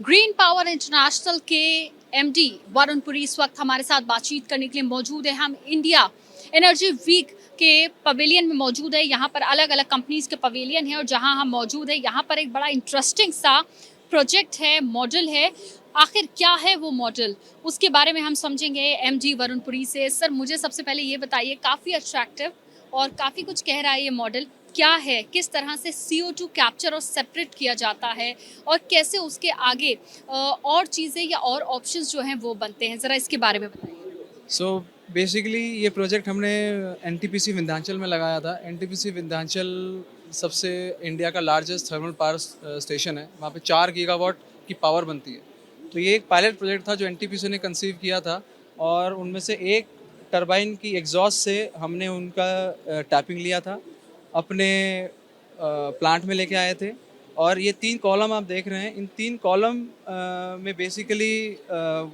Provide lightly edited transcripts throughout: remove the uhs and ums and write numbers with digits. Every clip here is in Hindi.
ग्रीन पावर इंटरनेशनल के एमडी वरुण पुरी इस वक्त हमारे साथ बातचीत करने के लिए मौजूद है। हम इंडिया एनर्जी वीक के पवेलियन में मौजूद है। यहाँ पर अलग अलग कंपनीज के पवेलियन है और जहाँ हम मौजूद है यहाँ पर एक बड़ा इंटरेस्टिंग सा प्रोजेक्ट है, मॉडल है। आखिर क्या है वो मॉडल, उसके बारे में हम समझेंगे एमडी वरुण पुरी से। सर, मुझे सबसे पहले ये बताइए, काफ़ी अट्रैक्टिव और काफ़ी कुछ कह रहा है ये मॉडल, क्या है, किस तरह से CO2 कैप्चर और सेपरेट किया जाता है और कैसे उसके आगे और चीज़ें या और ऑप्शंस जो हैं वो बनते हैं, ज़रा इसके बारे में बताइए। सो बेसिकली ये प्रोजेक्ट हमने NTPC विंध्याचल में लगाया था। NTPC विंध्याचल सबसे इंडिया का लार्जेस्ट थर्मल पावर स्टेशन है। वहाँ पे 4 गीगावाट की पावर बनती है। तो ये एक पायलट प्रोजेक्ट था जो NTPC ने कंसीव किया था और उनमें से एक टरबाइन की एग्जॉस्ट से हमने उनका टैपिंग लिया था, अपने प्लांट में लेके आए थे। और ये 3 कॉलम आप देख रहे हैं, इन 3 कॉलम में बेसिकली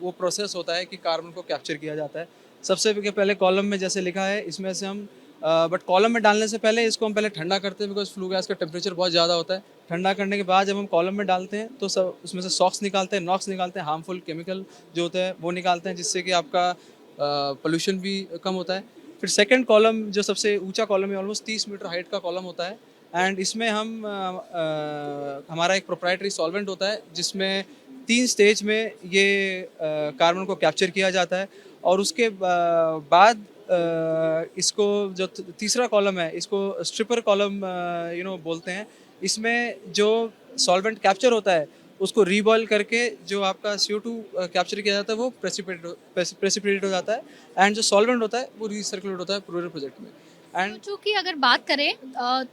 वो प्रोसेस होता है कि कार्बन को कैप्चर किया जाता है। सबसे पहले कॉलम में जैसे लिखा है, इसमें से हम बट कॉलम में डालने से पहले इसको हम पहले ठंडा करते हैं, बिकॉज फ्लू गैस का टेम्परेचर बहुत ज़्यादा होता है। ठंडा करने के बाद जब हम कॉलम में डालते हैं तो सब उसमें से सॉक्स निकालते हैं, नॉक्स निकालते हैं, हार्मफुल केमिकल जो होते हैं वो निकालते हैं, जिससे कि आपका पोल्यूशन भी कम होता है। फिर सेकंड कॉलम जो सबसे ऊंचा कॉलम है, ऑलमोस्ट 30 मीटर हाइट का कॉलम होता है। एंड इसमें हम हमारा एक प्रोप्राइटरी सॉल्वेंट होता है जिसमें 3 स्टेज में ये कार्बन को कैप्चर किया जाता है। और उसके बाद इसको जो तीसरा कॉलम है, इसको स्ट्रिपर कॉलम बोलते हैं। इसमें जो सॉल्वेंट कैप्चर होता है उसको रीबॉयल करके जो आपका CO2 कैप्चर किया जाता है वो प्रेसिपिटेट हो जाता है। एंड जो सॉल्वेंट होता है वो रिसर्कुलेट होता है पूरे प्रोजेक्ट में। एंड CO2 की अगर बात करें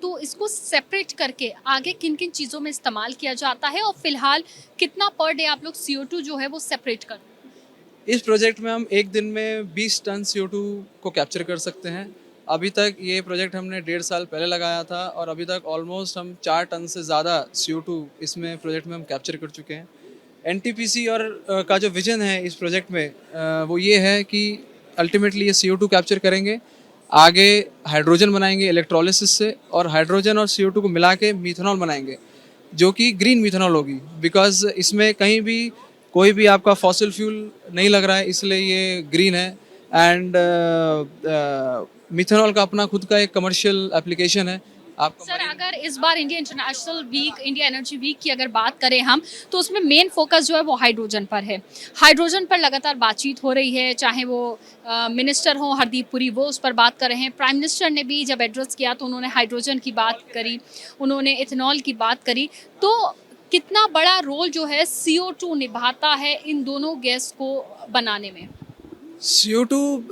तो इसको सेपरेट करके आगे किन किन चीज़ों में इस्तेमाल किया जाता है और फिलहाल कितना पर डे आप लोग CO2 जो है वो सेपरेट करते हैं? इस प्रोजेक्ट में हम एक दिन में 20 टन CO2 को कैप्चर कर सकते हैं। अभी तक ये प्रोजेक्ट हमने 1.5 साल पहले लगाया था और अभी तक ऑलमोस्ट हम 4 टन से ज़्यादा CO2 इसमें प्रोजेक्ट में हम कैप्चर कर चुके हैं। NTPC और का जो विजन है इस प्रोजेक्ट में वो ये है कि अल्टीमेटली ये CO2 कैप्चर करेंगे, आगे हाइड्रोजन बनाएंगे इलेक्ट्रोलिसिस से, और हाइड्रोजन और CO2 को मिला के मीथेनॉल बनाएंगे जो कि ग्रीन मीथेनॉल होगी। बिकॉज इसमें कहीं भी कोई भी आपका फॉसिल फ्यूल नहीं लग रहा है, इसलिए ये ग्रीन है। एंड मिथेनॉल का अपना खुद का एक कमर्शियल एप्लीकेशन है। आपका सर, अगर इस बार India international week, India energy week की अगर बात करें हम, तो उसमें मेन फोकस जो है वो हाइड्रोजन पर है। हाइड्रोजन पर लगातार बातचीत हो रही है, चाहे वो मिनिस्टर हो हरदीप पुरी, वो उस पर बात कर रहे हैं। प्राइम मिनिस्टर ने भी जब एड्रेस किया तो उन्होंने हाइड्रोजन की बात करी, उन्होंने इथेनॉल की बात करी। तो कितना बड़ा रोल जो है CO2 निभाता है इन दोनों गैस को बनाने में? CO2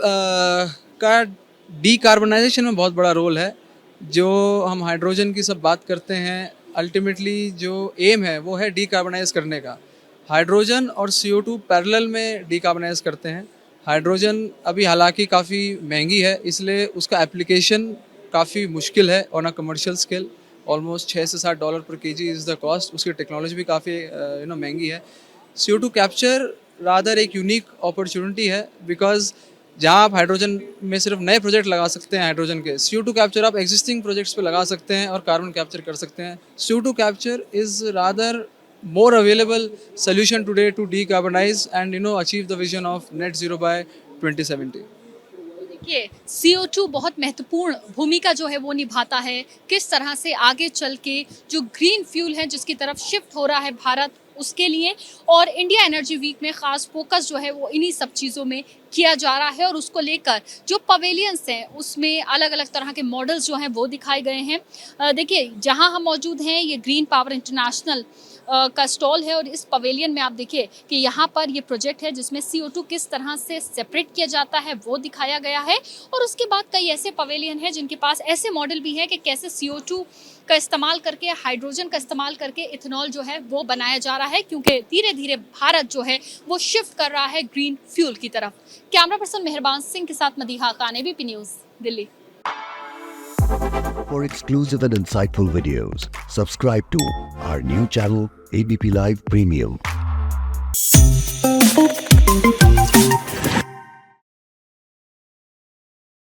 का डीकार्बनाइजेशन में बहुत बड़ा रोल है। जो हम हाइड्रोजन की सब बात करते हैं, अल्टीमेटली जो एम है वो है डीकार्बनाइज करने का। हाइड्रोजन और CO2 पैरेलल में डीकार्बनाइज करते हैं। हाइड्रोजन अभी हालांकि काफ़ी महंगी है, इसलिए उसका एप्लीकेशन काफ़ी मुश्किल है on a commercial scale. Almost $6 से $7 पर केजी इज़ द कॉस्ट। उसकी टेक्नोलॉजी भी काफ़ी महंगी है। CO2 कैप्चर रादर एक यूनिक अपॉर्चुनिटी है, बिकॉज जहाँ आप हाइड्रोजन में सिर्फ नए प्रोजेक्ट लगा सकते हैं हाइड्रोजन के, CO2 कैप्चर आप एग्जिस्टिंग प्रोजेक्ट्स पे लगा सकते हैं और कार्बन कैप्चर कर सकते हैं। CO2 capture is rather more available solution today to decarbonize and achieve the vision of net zero by 2070. देखिए, CO2 बहुत महत्वपूर्ण भूमिका जो है वो निभाता है। किस तरह से आगे चल के जो ग्रीन फ्यूल है जिसकी तरफ शिफ्ट हो रहा है भारत, उसके लिए और इंडिया एनर्जी वीक में ख़ास फोकस जो है वो इन्हीं सब चीज़ों में किया जा रहा है। और उसको लेकर जो पवेलियंस हैं उसमें अलग अलग तरह के मॉडल्स जो हैं वो दिखाए गए हैं। देखिए, जहां हम मौजूद हैं ये ग्रीन पावर इंटरनेशनल का स्टॉल है और इस पवेलियन में आप देखिए कि यहाँ पर ये प्रोजेक्ट है जिसमें CO2 किस तरह से सेपरेट किया जाता है वो दिखाया गया है। और उसके बाद कई ऐसे पवेलियन हैं जिनके पास ऐसे मॉडल भी हैं कि कैसे CO2 का इस्तेमाल करके, हाइड्रोजन का इस्तेमाल करके इथेनॉल जो है वो बनाया जा रहा है, क्योंकि धीरे धीरे भारत जो है वो शिफ्ट कर रहा है ग्रीन फ्यूल की तरफ। कैमरा पर्सन मेहरबान सिंह के साथ Madiha Khan, ABP news, Delhi. For exclusive and insightful videos, subscribe to our new channel ABP Live Premium.